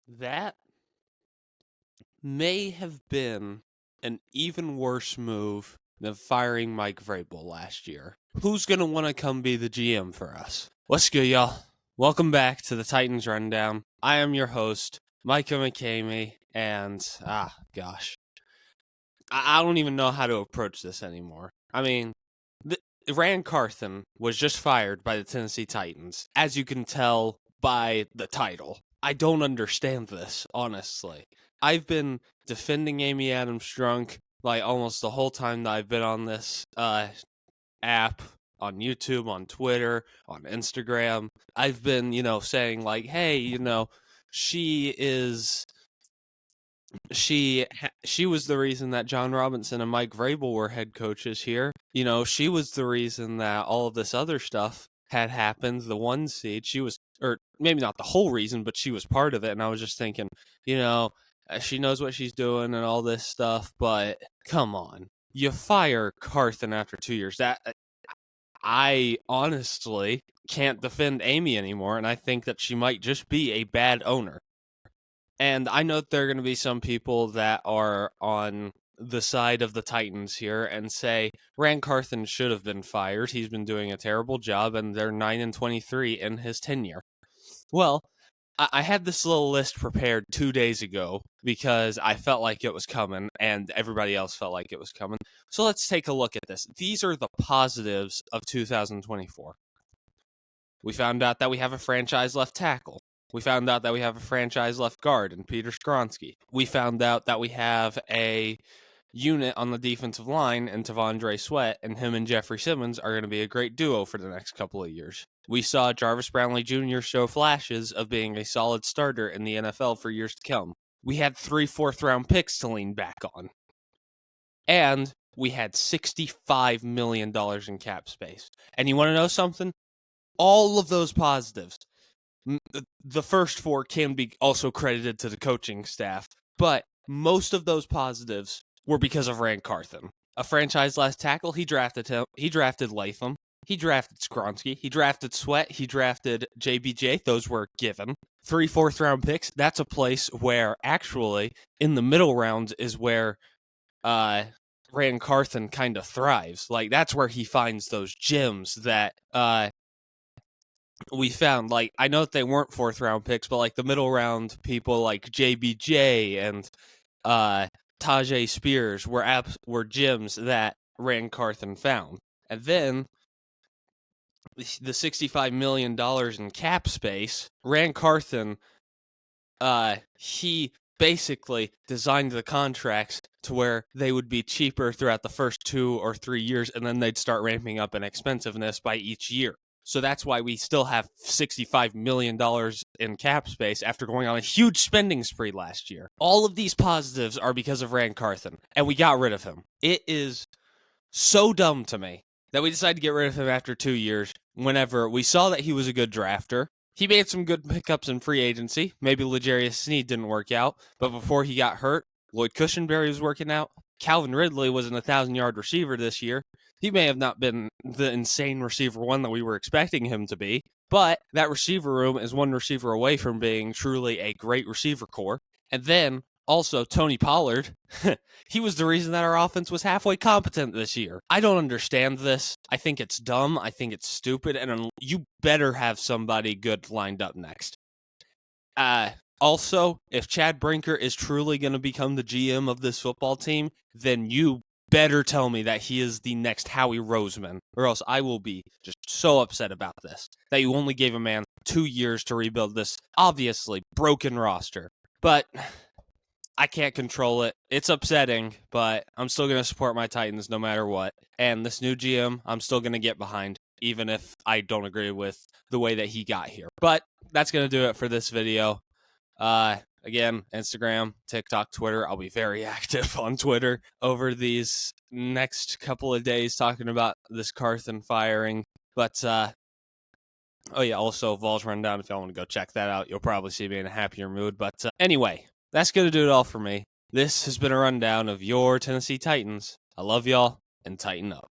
That may have been an even worse move than firing Mike Vrabel last year. Who's going to want to come be the GM for us? What's good, y'all? Welcome back to the Titans Rundown. I am your host, Micah McCamey, and gosh, I don't even know how to approach this anymore. I mean, Ran Carthon was just fired by the Tennessee Titans, as you can tell by the title. I don't understand this, honestly. I've been defending Amy Adams drunk like almost the whole time that I've been on this app, on YouTube, on Twitter, on Instagram. I've been, saying like, hey, she is she was the reason that John Robinson and Mike Vrabel were head coaches here. She was the reason that all of this other stuff had happened. The 1 seed, she was, or maybe not the whole reason, but she was part of it. And I was just thinking, she knows what she's doing and all this stuff. But come on, you fire Carthon after 2 years. That I honestly can't defend Amy anymore, and I think that she might just be a bad owner. And I know there are going to be some people that are on the side of the Titans here and say Ran Carthon should have been fired. He's been doing a terrible job, and they're 9-23 in his tenure. Well, I had this little list prepared 2 days ago because I felt like it was coming, and everybody else felt like it was coming. So let's take a look at this. These are the positives of 2024. We found out that we have a franchise left tackle. We found out that we have a franchise left guard in Peter Skronsky. We found out that we have a unit on the defensive line in Tavondre Sweat, and him and Jeffrey Simmons are going to be a great duo for the next couple of years. We saw Jarvis Brownlee Jr. show flashes of being a solid starter in the NFL for years to come. We had 3 fourth-round picks to lean back on. And we had $65 million in cap space. And you want to know something? All of those positives, the first 4 can be also credited to the coaching staff, but most of those positives were because of Ran Carthon. A franchise last tackle, he drafted him. He drafted Latham. He drafted Skronsky. He drafted Sweat. He drafted JBJ. Those were given. 3 fourth-round picks. That's a place where actually in the middle rounds is where Ran Carthon kind of thrives. Like that's where he finds those gems that we found. Like I know that they weren't 4th-round picks, but like the middle round people like JBJ and Tajay Spears were gems that Ran Carthon found. And then the $65 million in cap space, Ran Carthon, he basically designed the contracts to where they would be cheaper throughout the first 2 or 3 years, and then they'd start ramping up in expensiveness by each year. So that's why we still have $65 million in cap space after going on a huge spending spree last year. All of these positives are because of Ran Carthon, and we got rid of him. It is so dumb to me that we decided to get rid of him after 2 years whenever we saw that he was a good drafter. He made some good pickups in free agency. Maybe L'Jarius Sneed didn't work out, but before he got hurt, Lloyd Cushenberry was working out. Calvin Ridley was an 1,000-yard receiver this year. He may have not been the insane receiver one that we were expecting him to be, but that receiver room is one receiver away from being truly a great receiver core. And then also Tony Pollard, he was the reason that our offense was halfway competent this year. I don't understand this. I think it's dumb. I think it's stupid. And you better have somebody good lined up next. Also, if Chad Brinker is truly going to become the GM of this football team, then you better tell me that he is the next Howie Roseman, or else I will be just so upset about this, that you only gave a man 2 years to rebuild this obviously broken roster. But I can't control it. It's upsetting, but I'm still going to support my Titans no matter what. And this new GM, I'm still going to get behind, even if I don't agree with the way that he got here. But that's going to do it for this video. Again, Instagram, TikTok, Twitter. I'll be very active on Twitter over these next couple of days talking about this Carthon firing. But, also Vols Rundown, if y'all want to go check that out. You'll probably see me in a happier mood. But anyway, that's going to do it all for me. This has been a rundown of your Tennessee Titans. I love y'all, and tighten up.